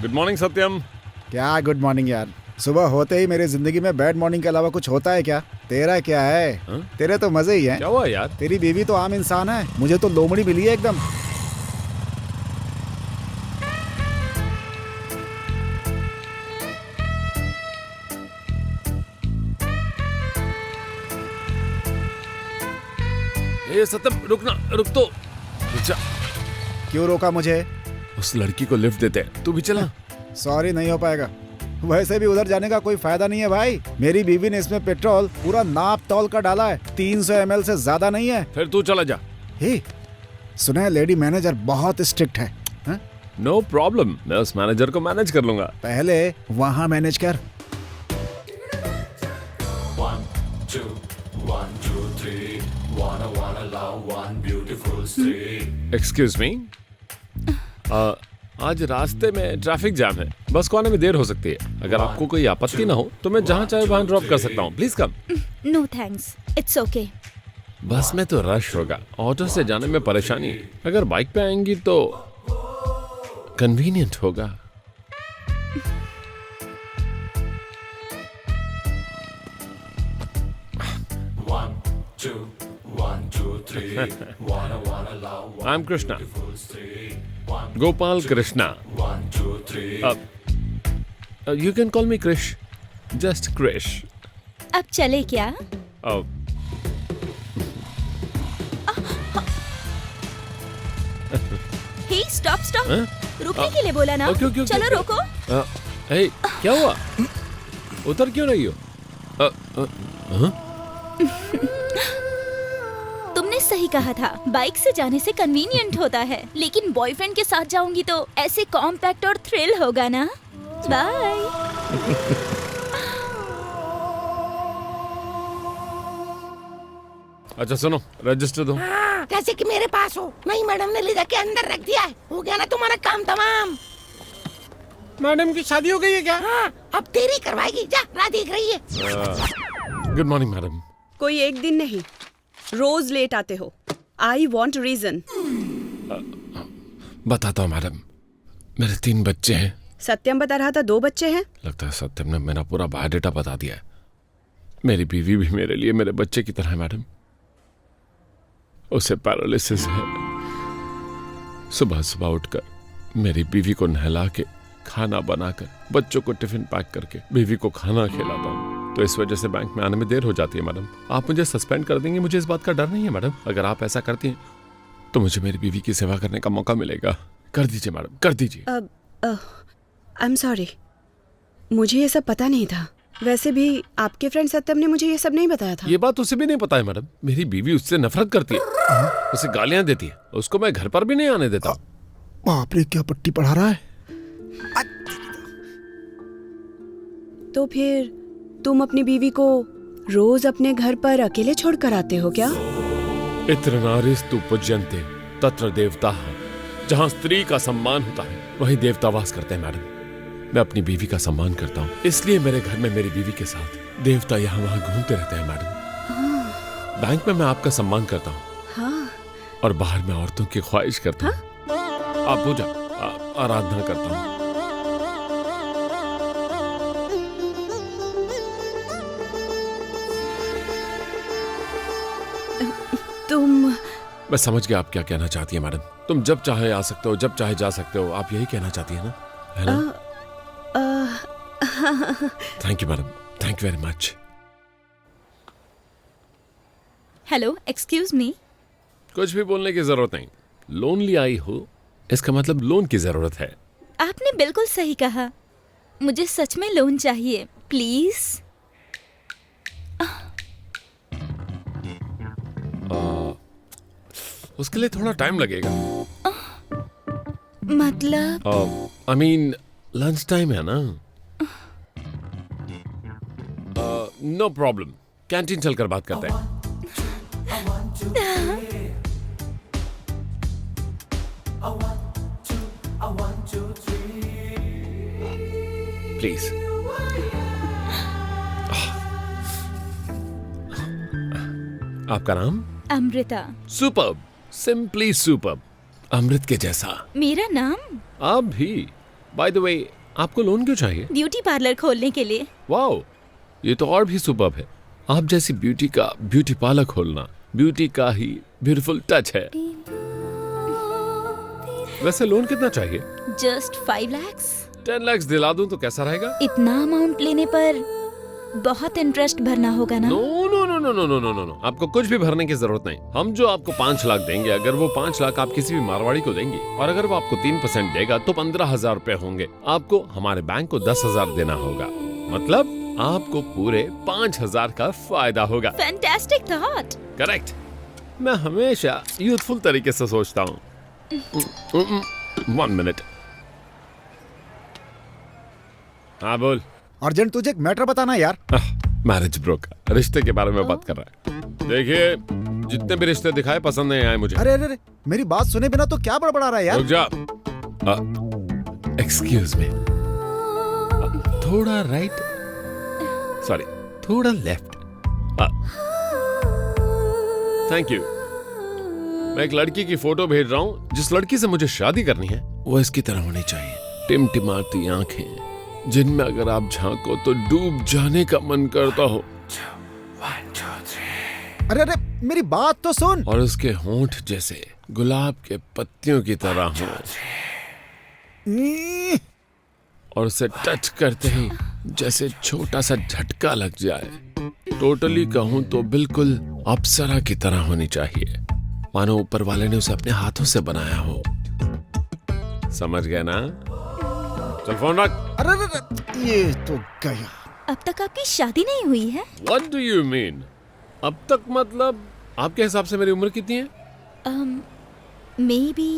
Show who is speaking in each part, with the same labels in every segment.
Speaker 1: Good morning सत्यम।
Speaker 2: क्या good morning यार, सुबह होते ही मेरी जिंदगी में बैड मॉर्निंग के अलावा कुछ होता है क्या? तेरा क्या है?
Speaker 1: हाँ?
Speaker 2: तेरे तो मजे ही हैं।
Speaker 1: क्या हुआ यार?
Speaker 2: तेरी बीवी तो आम इंसान है, मुझे तो लोमड़ी मिली है एकदम।
Speaker 1: ए सत्यम रुक ना, रुक तो। जा,
Speaker 2: क्यों रोका मुझे?
Speaker 1: उस लड़की को लिफ्ट देते हैं, तू भी चला।
Speaker 2: सॉरी, नहीं हो पाएगा। वैसे भी उधर जाने का कोई फायदा नहीं है भाई। मेरी बीवी ने इसमें पेट्रोल पूरा नाप तौल का डाला है, 300 ml से ज्यादा नहीं है।
Speaker 1: फिर तू चला जा।
Speaker 2: हे, सुना है लेडी मैनेजर बहुत स्ट्रिक्ट है, हाँ?
Speaker 1: नो प्रॉब्लम, मैं उस मैनेजर को मैनेज कर लूंगा।
Speaker 2: पहले वहाँ मैनेज कर।
Speaker 3: 1, 2, 1, 2, 3. Wanna love one beautiful street.
Speaker 1: Excuse me, आज रास्ते में ट्रैफिक जाम है, बस को आने में देर हो सकती है। अगर आपको कोई आपत्ति ना हो तो मैं जहाँ चाहे वहाँ ड्रॉप कर सकता हूँ। Please come.
Speaker 4: No thanks, it's okay.
Speaker 1: Bus में तो रश होगा, ऑटो से जाने में परेशानी है। अगर बाइक पे आएंगी तो कन्वीनियंट होगा।
Speaker 3: One, two, 1, 2, 3. Wanna love one
Speaker 1: I am Krishna,
Speaker 3: beautiful street. 1,
Speaker 1: Gopal Krishna.
Speaker 3: 1, 2, 3.
Speaker 1: You can call me Krish, just Krish.
Speaker 4: अब चले क्या? हे स्टॉप स्टॉप,
Speaker 1: हाँ?
Speaker 4: रुकने के लिए बोला ना।
Speaker 1: ओके, ओके, ओके,
Speaker 4: चलो
Speaker 1: ओके।
Speaker 4: रोको।
Speaker 1: हे, क्या हुआ? उतर क्यों रही हो?
Speaker 4: तुमने सही कहा था, बाइक से जाने से कन्वीनियंट होता है, लेकिन बॉयफ्रेंड के साथ जाऊंगी तो ऐसे कॉम्पैक्ट और थ्रिल होगा ना। बाय।
Speaker 1: अच्छा सुनो, रजिस्टर दो।
Speaker 5: जैसे कि मेरे पास हो। नहीं, मैडम ने ले जाके अंदर रख दिया है। हो गया ना तुम्हारा काम तमाम।
Speaker 6: मैडम की शादी हो गई है क्या?
Speaker 5: हाँ, अब तेरी करवाएगी। जा, राह देख रही है।
Speaker 1: Good morning madam.
Speaker 7: कोई एक दिन नहीं, रोज लेट आते हो। I want reason.
Speaker 1: बताता हूँ मैडम, मेरे 3 बच्चे हैं।
Speaker 7: सत्यम बता रहा था 2 बच्चे हैं।
Speaker 1: लगता है सत्यम ने मेरा पूरा बायोडेटा बता दिया है। मेरी बीवी भी मेरे लिए मेरे बच्चे की तरह है मैडम। उसे पैरालिसिस है। सुबह सुबह उठकर मेरी बीवी को नहला के, खाना बनाकर, बच्चों को टिफिन पैक करके बीवी को खाना खिलाता हूँ, तो इस वजह से बैंक में आने में देर हो जाती है मैडम। आप मुझे सस्पेंड कर देंगे, मुझे इस बात का डर नहीं है मैडम। अगर आप ऐसा करती हैं तो मुझे मेरी बीवी की सेवा करने का मौका मिलेगा। कर दीजिए मैडम, कर दीजिए।
Speaker 7: आई एम सॉरी, मुझे ये सब पता नहीं था। वैसे भी आपके फ्रेंड सत्यम ने मुझे ये सब नहीं बताया था।
Speaker 1: ये बात उसे भी नहीं पता है मैडम। मेरी बीवी उससे नफरत करती है, उसे गालियां देती है, उसको मैं घर पर भी नहीं आने देता।
Speaker 2: बाप रे, क्या पट्टी पढ़ा रहा है।
Speaker 7: तो फिर तुम अपनी बीवी को रोज अपने घर पर अकेले छोड़ कर आते हो क्या?
Speaker 1: इत्र नारीस्तु पूज्यन्ते तत्र देवताः। जहाँ स्त्री का सम्मान होता है वहीं देवता वास करते हैं मैडम। मैं अपनी बीवी का सम्मान करता हूँ, इसलिए मेरे घर में मेरी बीवी के साथ देवता यहाँ वहाँ घूमते रहते हैं मैडम। बैंक में मैं आपका सम्मान करता हूँ,
Speaker 7: हाँ।
Speaker 1: और बाहर में औरतों की ख्वाहिश करता हूँ। आप पूजा आराधना करता हूँ।
Speaker 7: तुम
Speaker 1: मैं समझ गया आप क्या कहना चाहती है मैडम। तुम जब चाहे आ सकते हो, जब चाहे जा सकते हो। आप यही कहना चाहती है ना, है ना? Thank you madam, thank you very much.
Speaker 4: Hello, excuse me.
Speaker 1: कुछ भी बोलने की जरूरत नहीं। लोनली आई हो, इसका मतलब लोन की जरूरत है।
Speaker 4: आपने बिल्कुल सही कहा, मुझे सच में लोन चाहिए, प्लीज।
Speaker 1: उसके लिए थोड़ा टाइम लगेगा।
Speaker 4: मतलब?
Speaker 1: आई मीन लंच टाइम है ना। नो प्रॉब्लम, कैंटीन चलकर बात करते हैं। प्लीज। आपका नाम?
Speaker 4: अमृता।
Speaker 1: Superb, simply superb. अमृत के जैसा।
Speaker 4: मेरा नाम?
Speaker 1: आप भी। बाय द वे, आपको लोन क्यों चाहिए?
Speaker 4: ब्यूटी पार्लर खोलने के लिए।
Speaker 1: वाओ, ये तो और भी सुपर्ब है। आप जैसी ब्यूटी का ब्यूटी पार्लर खोलना ब्यूटी का ही ब्यूटीफुल टच है। वैसे लोन कितना चाहिए?
Speaker 4: Just 5 lakhs।
Speaker 1: 10 lakhs दिला दूं तो कैसा रहेगा?
Speaker 4: इतना अमाउंट लेने पर बहुत इंटरेस्ट भरना होगा ना?
Speaker 1: No no no no no no no no no, आपको कुछ भी भरने की जरूरत नहीं। हम जो आपको 5 लाख देंगे, अगर वो 5 लाख आप किसी भी मारवाड़ी को देंगे और अगर वो आपको 3% देगा तो 15,000 रुपए होंगे। आपको हमारे बैंक को 10,000 देना होगा, मतलब आपको पूरे 5,000 का फायदा होगा।
Speaker 4: Fantastic thought.
Speaker 1: करेक्ट। मैं हमेशा यूथफुल तरीके से सोचता हूँ। 1 मिनट। हाँ बोल।
Speaker 2: अर्जेंट तुझे एक मैटर बताना यार।
Speaker 1: मैरिज ब्रोकर, रिश्ते के बारे में बात कर रहा है। देखिए, जितने भी रिश्ते दिखाए पसंद नहीं आए मुझे।
Speaker 2: अरे अरे अरे, मेरी बात सुने बिना तो क्या बड़बड़ा रहा है यार?
Speaker 1: रुक जा। एक्सक्यूज मी, थोड़ा राइट, सॉरी थोड़ा लेफ्ट। Thank you. मैं एक लड़की की फोटो भेज रहा हूँ। जिस लड़की से मुझे शादी करनी है वो इसकी तरह होनी चाहिए। टिमटिमाती आंखें जिनमें अगर आप झांको तो डूब जाने का मन करता हो।
Speaker 3: 1 2 3
Speaker 2: अरे अरे, मेरी बात तो सुन।
Speaker 1: और उसके होंठ जैसे गुलाब के पत्तियों की तरह हो और उसे टच करते ही जैसे छोटा सा झटका लग जाए। टोटली कहूं तो बिल्कुल अप्सरा की तरह होनी चाहिए, मानो ऊपर वाले ने उसे अपने हाथों से बनाया हो। समझ गए ना? चल फोन रख।
Speaker 2: अरे अरे अरे, ये तो गया।
Speaker 4: अब तक आपकी शादी नहीं हुई है?
Speaker 1: What do you mean? अब तक मतलब आपके हिसाब से मेरी उम्र कितनी है?
Speaker 4: Maybe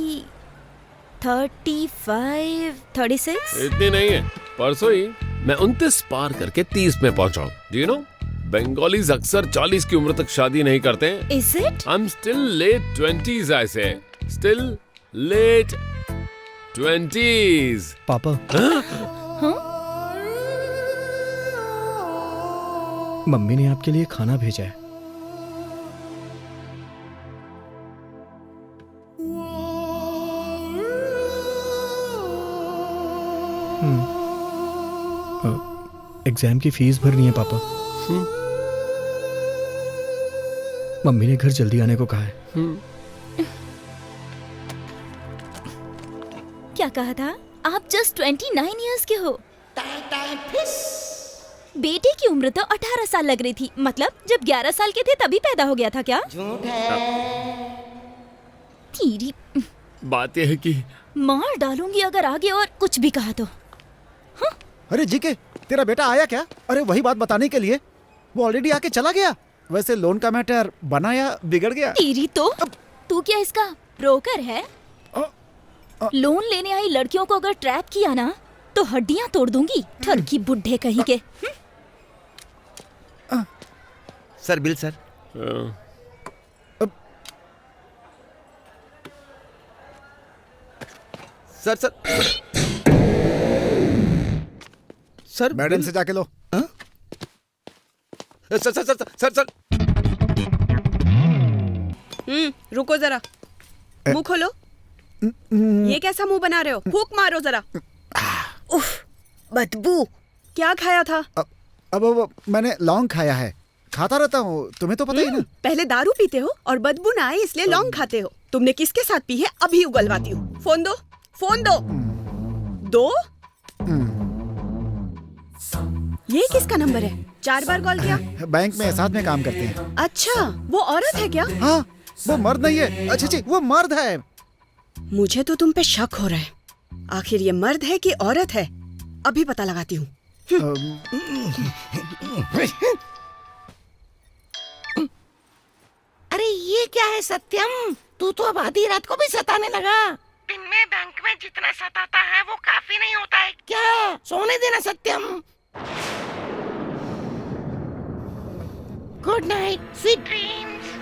Speaker 4: 35, 36।
Speaker 1: इतनी नहीं है। परसों ही मैं 29 पार करके 30 में पहुंचा हूँ। Do you know? बंगालीज अक्सर 40 की उम्र तक शादी नहीं करते हैं।
Speaker 4: Is it?
Speaker 1: I'm still late 20s, I say. Still late 20s.
Speaker 8: पापा, मम्मी ने आपके लिए खाना भेजा है। एग्जाम की फीस भरनी है पापा। मम्मी ने घर जल्दी आने को कहा है।
Speaker 4: क्या कहा था? आप जस्ट 29 इयर्स के हो। बेटे की उम्र तो 18 साल लग रही थी। मतलब जब 11 साल के थे तभी पैदा हो गया था क्या?
Speaker 5: झूठ है।
Speaker 4: तेरी
Speaker 1: बात यह है कि
Speaker 4: मार डालूंगी अगर आगे और कुछ भी कहा तो।
Speaker 2: अरे जीके, तेरा बेटा आया क्या? अरे वही बात बताने के लिए। वो ऑलरेडी आके चला गया। वैसे लोन का मैटर बना या बिगड़ गया?
Speaker 4: तेरी तो तू क्या इसका ब्रोकर है? लोन लेने आई लड़कियों को अगर ट्रैप किया ना तो हड्डियां तोड़ दूंगी। ठरकी बुड्ढे कहीं के।
Speaker 9: Sir bill sir. Sir sir sir
Speaker 2: madam से जाके लो।
Speaker 9: Sir sir sir sir sir
Speaker 7: रुको जरा, मुंह खोलो। ये कैसा मुंह बना रहे हो? फूंक मारो जरा। उफ, बदबू। क्या खाया था?
Speaker 2: अब मैंने लौंग खाया है। खाता रहता हूँ, तुम्हें तो पता ही ना।
Speaker 7: पहले दारू पीते हो और बदबू ना आए इसलिए लौंग खाते हो। तुमने किसके साथ पी है अभी उगलवाती हूँ। फोन दो, फोन दो। दो? ये किसका नंबर है? 4 बार कॉल किया।
Speaker 2: बैंक में साथ में काम करते हैं।
Speaker 7: अच्छा, वो औरत है क्या?
Speaker 2: हाँ, वो मर्द नहीं है। अच्छा जी, वो मर्द है।
Speaker 7: मुझे तो तुम पे शक हो रहा है। आखिर ये मर्द है कि औरत है? अभी पता लगाती हूँ।
Speaker 5: अरे ये क्या है सत्यम? तू तो अब आधी रात को भी सताने लगा। दिन में बैंक में जितना सताता है वो काफी नहीं होता है क्या? सोने देना Satyam. Good night, sweet dreams.